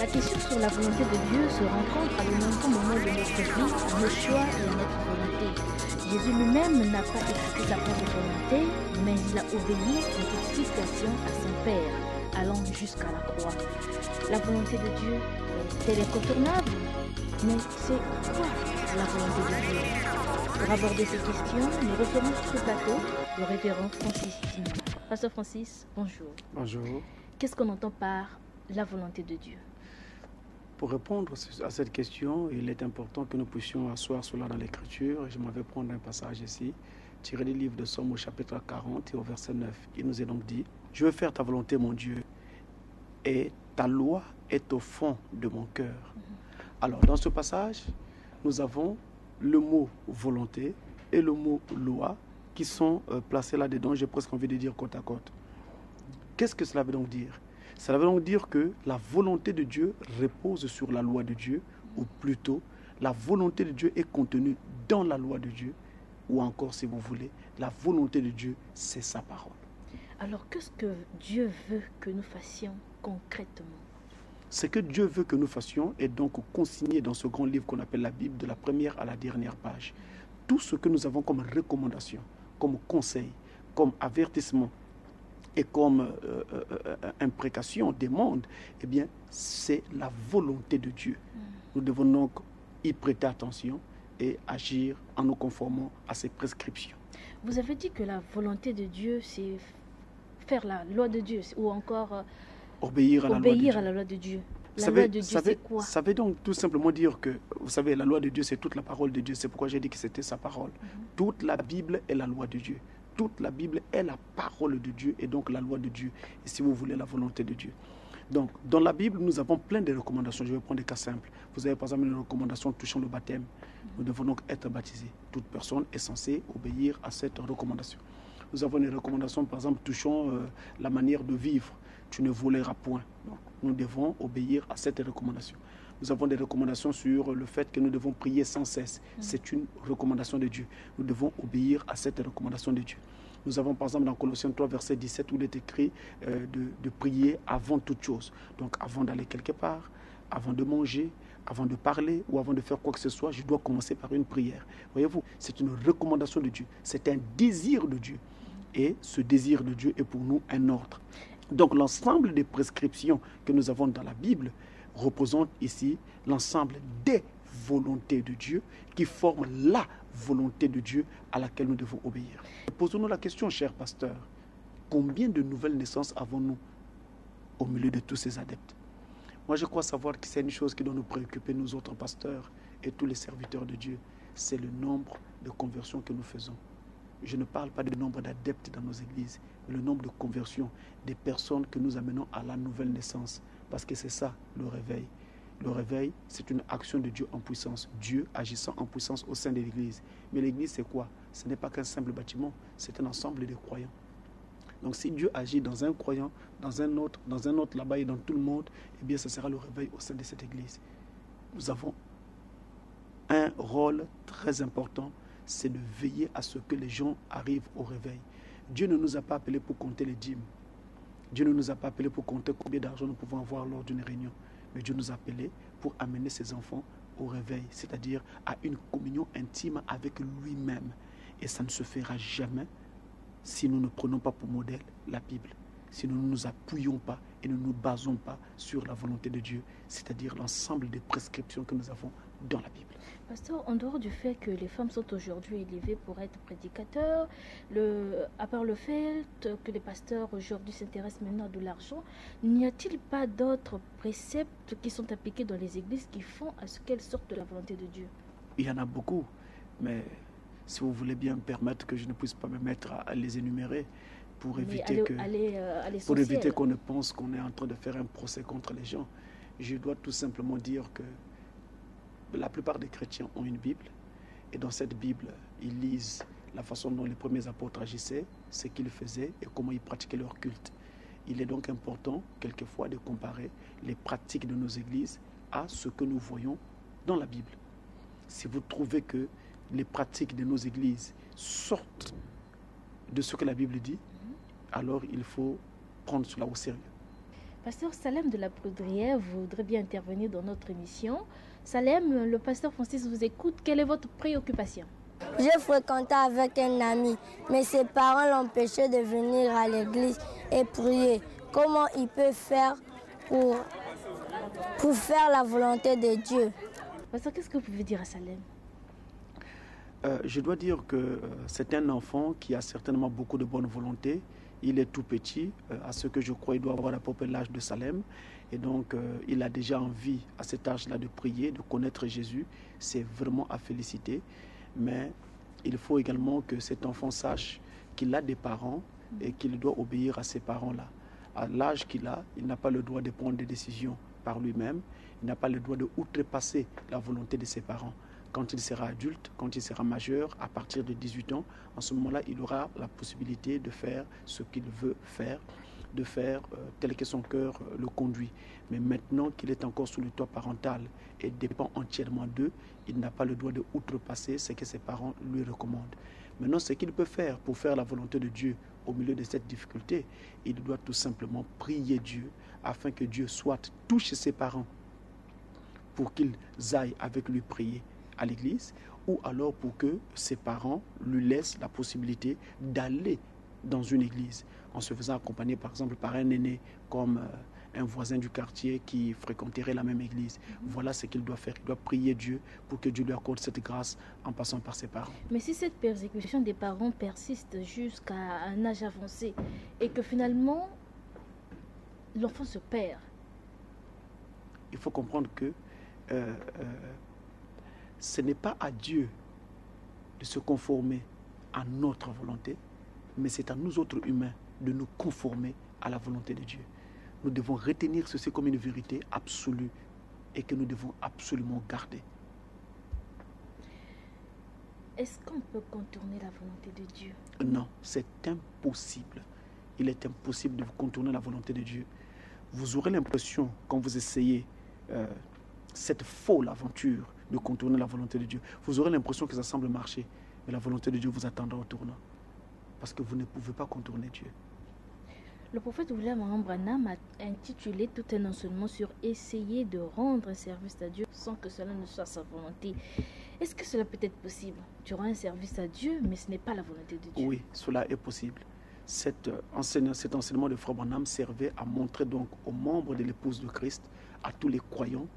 La question sur la volonté de Dieu se rencontre à de nombreux moments de notre vie, à nos choix et à notre volonté. Jésus lui-même n'a pas exercé sa propre volonté, mais il a obéi en toute situation à son Père, allant jusqu'à la croix. La volonté de Dieu, c'est incontournable, mais c'est quoi la volonté de Dieu? Pour aborder ces questions, nous recevons sur le plateau le révérend Francis Tima. Pasteur Francis, bonjour. Bonjour. Qu'est-ce qu'on entend par la volonté de Dieu? Pour répondre à cette question, il est important que nous puissions asseoir cela dans l'Écriture. Je m'en vais prendre un passage ici, tiré du livre de Somme au chapitre 40 et au verset 9. Il nous est donc dit: « Je veux faire ta volonté, mon Dieu, et ta loi est au fond de mon cœur. » Alors, dans ce passage, nous avons le mot volonté et le mot loi qui sont placés là-dedans. J'ai presque envie de dire côte à côte. Qu'est-ce que cela veut donc dire? Cela veut donc dire que la volonté de Dieu repose sur la loi de Dieu, ou plutôt, la volonté de Dieu est contenue dans la loi de Dieu, ou encore, si vous voulez, la volonté de Dieu, c'est sa parole. Alors, qu'est-ce que Dieu veut que nous fassions concrètement? Ce que Dieu veut que nous fassions est donc consigné dans ce grand livre qu'on appelle la Bible, de la première à la dernière page. Tout ce que nous avons comme recommandation, comme conseil, comme avertissement, et comme imprécation des mondes, eh bien, c'est la volonté de Dieu. Nous devons donc y prêter attention et agir en nous conformant à ses prescriptions. Vous avez dit que la volonté de Dieu, c'est faire la loi de Dieu, ou encore obéir à la loi de Dieu. La loi de Dieu, c'est quoi? Ça veut donc tout simplement dire que, vous savez, la loi de Dieu, c'est toute la parole de Dieu. C'est pourquoi j'ai dit que c'était sa parole. Toute la Bible est la loi de Dieu. Toute la Bible est la parole de Dieu et donc la loi de Dieu. Et si vous voulez, la volonté de Dieu. Donc, dans la Bible, nous avons plein de recommandations. Je vais prendre des cas simples. Vous avez par exemple une recommandation touchant le baptême. Nous devons donc être baptisés. Toute personne est censée obéir à cette recommandation. Nous avons une recommandation, par exemple, touchant la manière de vivre. Tu ne voleras point. Donc, nous devons obéir à cette recommandation. Nous avons des recommandations sur le fait que nous devons prier sans cesse. C'est une recommandation de Dieu. Nous devons obéir à cette recommandation de Dieu. Nous avons par exemple dans Colossiens 3, verset 17, où il est écrit de prier avant toute chose. Donc avant d'aller quelque part, avant de manger, avant de parler ou avant de faire quoi que ce soit, je dois commencer par une prière. Voyez-vous, c'est une recommandation de Dieu. C'est un désir de Dieu. Et ce désir de Dieu est pour nous un ordre. Donc l'ensemble des prescriptions que nous avons dans la Bible représente ici l'ensemble des volontés de Dieu qui forment la volonté de Dieu à laquelle nous devons obéir. Posons-nous la question, cher pasteur, combien de nouvelles naissances avons-nous au milieu de tous ces adeptes? Moi, je crois savoir que c'est une chose qui doit nous préoccuper, nous autres pasteurs et tous les serviteurs de Dieu. C'est le nombre de conversions que nous faisons. Je ne parle pas du nombre d'adeptes dans nos églises, mais le nombre de conversions des personnes que nous amenons à la nouvelle naissance. Parce que c'est ça, le réveil. Le réveil, c'est une action de Dieu en puissance. Dieu agissant en puissance au sein de l'Église. Mais l'Église, c'est quoi? Ce n'est pas qu'un simple bâtiment, c'est un ensemble de croyants. Donc si Dieu agit dans un croyant, dans un autre là-bas et dans tout le monde, eh bien, ce sera le réveil au sein de cette Église. Nous avons un rôle très important, c'est de veiller à ce que les gens arrivent au réveil. Dieu ne nous a pas appelés pour compter les dîmes. Dieu ne nous a pas appelés pour compter combien d'argent nous pouvons avoir lors d'une réunion. Mais Dieu nous a appelés pour amener ses enfants au réveil, c'est-à-dire à une communion intime avec lui-même. Et ça ne se fera jamais si nous ne prenons pas pour modèle la Bible, si nous ne nous appuyons pas et ne nous basons pas sur la volonté de Dieu, c'est-à-dire l'ensemble des prescriptions que nous avons dans la Bible. Pasteur, en dehors du fait que les femmes sont aujourd'hui élevées pour être prédicateurs, à part le fait que les pasteurs aujourd'hui s'intéressent maintenant à de l'argent, n'y a-t-il pas d'autres préceptes qui sont appliqués dans les églises qui font à ce qu'elles sortent de la volonté de Dieu? Il y en a beaucoup, mais si vous voulez bien me permettre que je ne puisse pas me mettre à les énumérer pour éviter qu'on ne pense qu'on est en train de faire un procès contre les gens, je dois tout simplement dire que la plupart des chrétiens ont une Bible et dans cette Bible, ils lisent la façon dont les premiers apôtres agissaient, ce qu'ils faisaient et comment ils pratiquaient leur culte. Il est donc important, quelquefois, de comparer les pratiques de nos églises à ce que nous voyons dans la Bible. Si vous trouvez que les pratiques de nos églises sortent de ce que la Bible dit, alors il faut prendre cela au sérieux. Pasteur Salem de la Poudrière voudrait bien intervenir dans notre émission. Salem, le pasteur Francis vous écoute. Quelle est votre préoccupation? J'ai fréquenté avec un ami, mais ses parents l'empêchaient de venir à l'église et prier. Comment il peut faire pour faire la volonté de Dieu? Pasteur, qu'est-ce que vous pouvez dire à Salem? Je dois dire que c'est un enfant qui a certainement beaucoup de bonne volonté. Il est tout petit, à ce que je crois, il doit avoir à peu près l'âge de Salem. Et donc, il a déjà envie, à cet âge-là, de prier, de connaître Jésus. C'est vraiment à féliciter. Mais il faut également que cet enfant sache qu'il a des parents et qu'il doit obéir à ses parents-là. À l'âge qu'il a, il n'a pas le droit de prendre des décisions par lui-même. Il n'a pas le droit de outrepasser la volonté de ses parents. Quand il sera adulte, quand il sera majeur, à partir de 18 ans, en ce moment-là, il aura la possibilité de faire ce qu'il veut faire, de faire tel que son cœur le conduit. Mais maintenant qu'il est encore sous le toit parental et dépend entièrement d'eux, il n'a pas le droit de outrepasser ce que ses parents lui recommandent. Maintenant, ce qu'il peut faire pour faire la volonté de Dieu au milieu de cette difficulté, il doit tout simplement prier Dieu afin que Dieu soit touche ses parents pour qu'ils aillent avec lui prier à l'église, ou alors pour que ses parents lui laissent la possibilité d'aller dans une église en se faisant accompagner par exemple par un aîné comme un voisin du quartier qui fréquenterait la même église. Voilà ce qu'il doit faire. Il doit prier Dieu pour que Dieu lui accorde cette grâce en passant par ses parents. Mais si cette persécution des parents persiste jusqu'à un âge avancé et que finalement l'enfant se perd, il faut comprendre que ce n'est pas à Dieu de se conformer à notre volonté, mais c'est à nous autres humains de nous conformer à la volonté de Dieu. Nous devons retenir ceci comme une vérité absolue et que nous devons absolument garder. est-ce qu'on peut contourner la volonté de Dieu? Non, c'est impossible. Il est impossible de contourner la volonté de Dieu. Vous aurez l'impression, quand vous essayez cette folle aventure de contourner la volonté de Dieu, vous aurez l'impression que ça semble marcher, mais la volonté de Dieu vous attendra au tournant. Parce que vous ne pouvez pas contourner Dieu. Le prophète William Branham a intitulé tout un enseignement sur essayer de rendre un service à Dieu sans que cela ne soit sa volonté. Est-ce que cela peut être possible? Tu rends un service à Dieu, mais ce n'est pas la volonté de Dieu. Oui, cela est possible. Cet enseignement de Frère Branham servait à montrer donc aux membres de l'épouse de Christ, à tous les croyants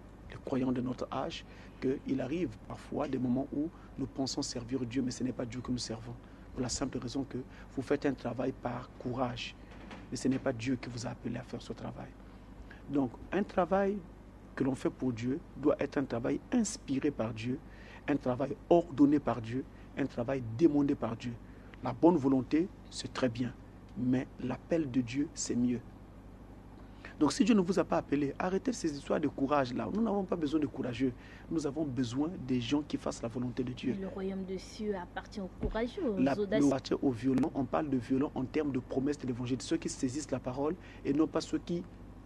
de notre âge, qu'il arrive parfois des moments où nous pensons servir Dieu, mais ce n'est pas Dieu que nous servons. Pour la simple raison que vous faites un travail par courage, mais ce n'est pas Dieu qui vous a appelé à faire ce travail. Donc, un travail que l'on fait pour Dieu doit être un travail inspiré par Dieu, un travail ordonné par Dieu, un travail demandé par Dieu. La bonne volonté, c'est très bien, mais l'appel de Dieu, c'est mieux. Donc si Dieu ne vous a pas appelé, arrêtez ces histoires de courage là. Nous n'avons pas besoin de courageux. Nous avons besoin des gens qui fassent la volonté de Dieu. Mais le royaume des cieux appartient aux courageux, aux audacieux. Appartient aux violents. On parle de violents en termes de promesses de l'évangile. Ceux qui saisissent la parole et non pas ceux qui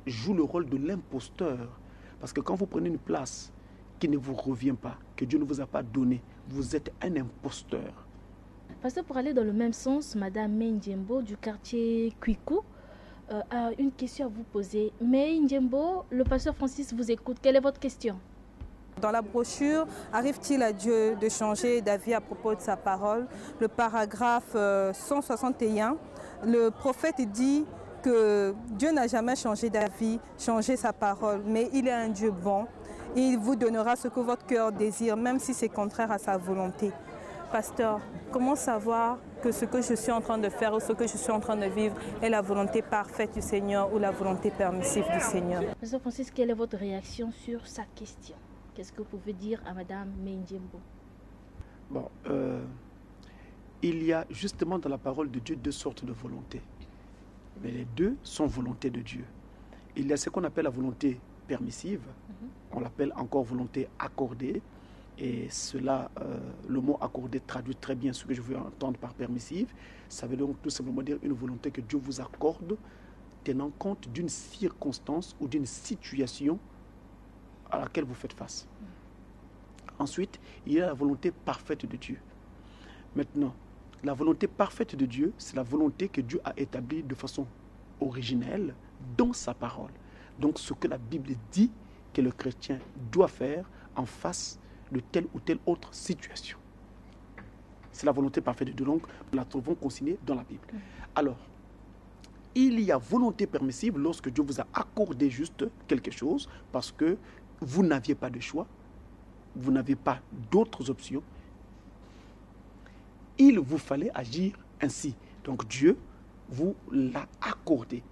jouent le rôle de l'imposteur. Parce que quand vous prenez une place qui ne vous revient pas, que Dieu ne vous a pas donnée, vous êtes un imposteur. Pasteur, pour aller dans le même sens, Madame Ndjembo du quartier Kwiku a une question à vous poser. Mais Ndjembo, le pasteur Francis vous écoute. Quelle est votre question? Dans la brochure, arrive-t-il à Dieu de changer d'avis à propos de sa parole? Le paragraphe 161, le prophète dit que Dieu n'a jamais changé d'avis, changé sa parole, mais il est un Dieu bon et il vous donnera ce que votre cœur désire, même si c'est contraire à sa volonté. Pasteur, comment savoir que ce que je suis en train de faire ou ce que je suis en train de vivre est la volonté parfaite du Seigneur ou la volonté permissive du Seigneur? Pasteur Francis, quelle est votre réaction sur sa question? Qu'est-ce que vous pouvez dire à Madame Ndjembo? Bon, il y a justement dans la parole de Dieu deux sortes de volontés. Mais les deux sont volontés de Dieu. Il y a ce qu'on appelle la volonté permissive, on l'appelle encore volonté accordée. Et cela, le mot accordé traduit très bien ce que je veux entendre par permissive. Ça veut donc tout simplement dire une volonté que Dieu vous accorde tenant compte d'une circonstance ou d'une situation à laquelle vous faites face. Ensuite, il y a la volonté parfaite de Dieu. Maintenant, la volonté parfaite de Dieu, c'est la volonté que Dieu a établie de façon originelle dans sa parole. Donc ce que la Bible dit que le chrétien doit faire en face de telle ou telle autre situation. C'est la volonté parfaite de Dieu, donc nous la trouvons consignée dans la Bible. Alors, il y a volonté permissive lorsque Dieu vous a accordé juste quelque chose parce que vous n'aviez pas de choix, vous n'avez pas d'autres options. Il vous fallait agir ainsi. Donc Dieu vous l'a accordé.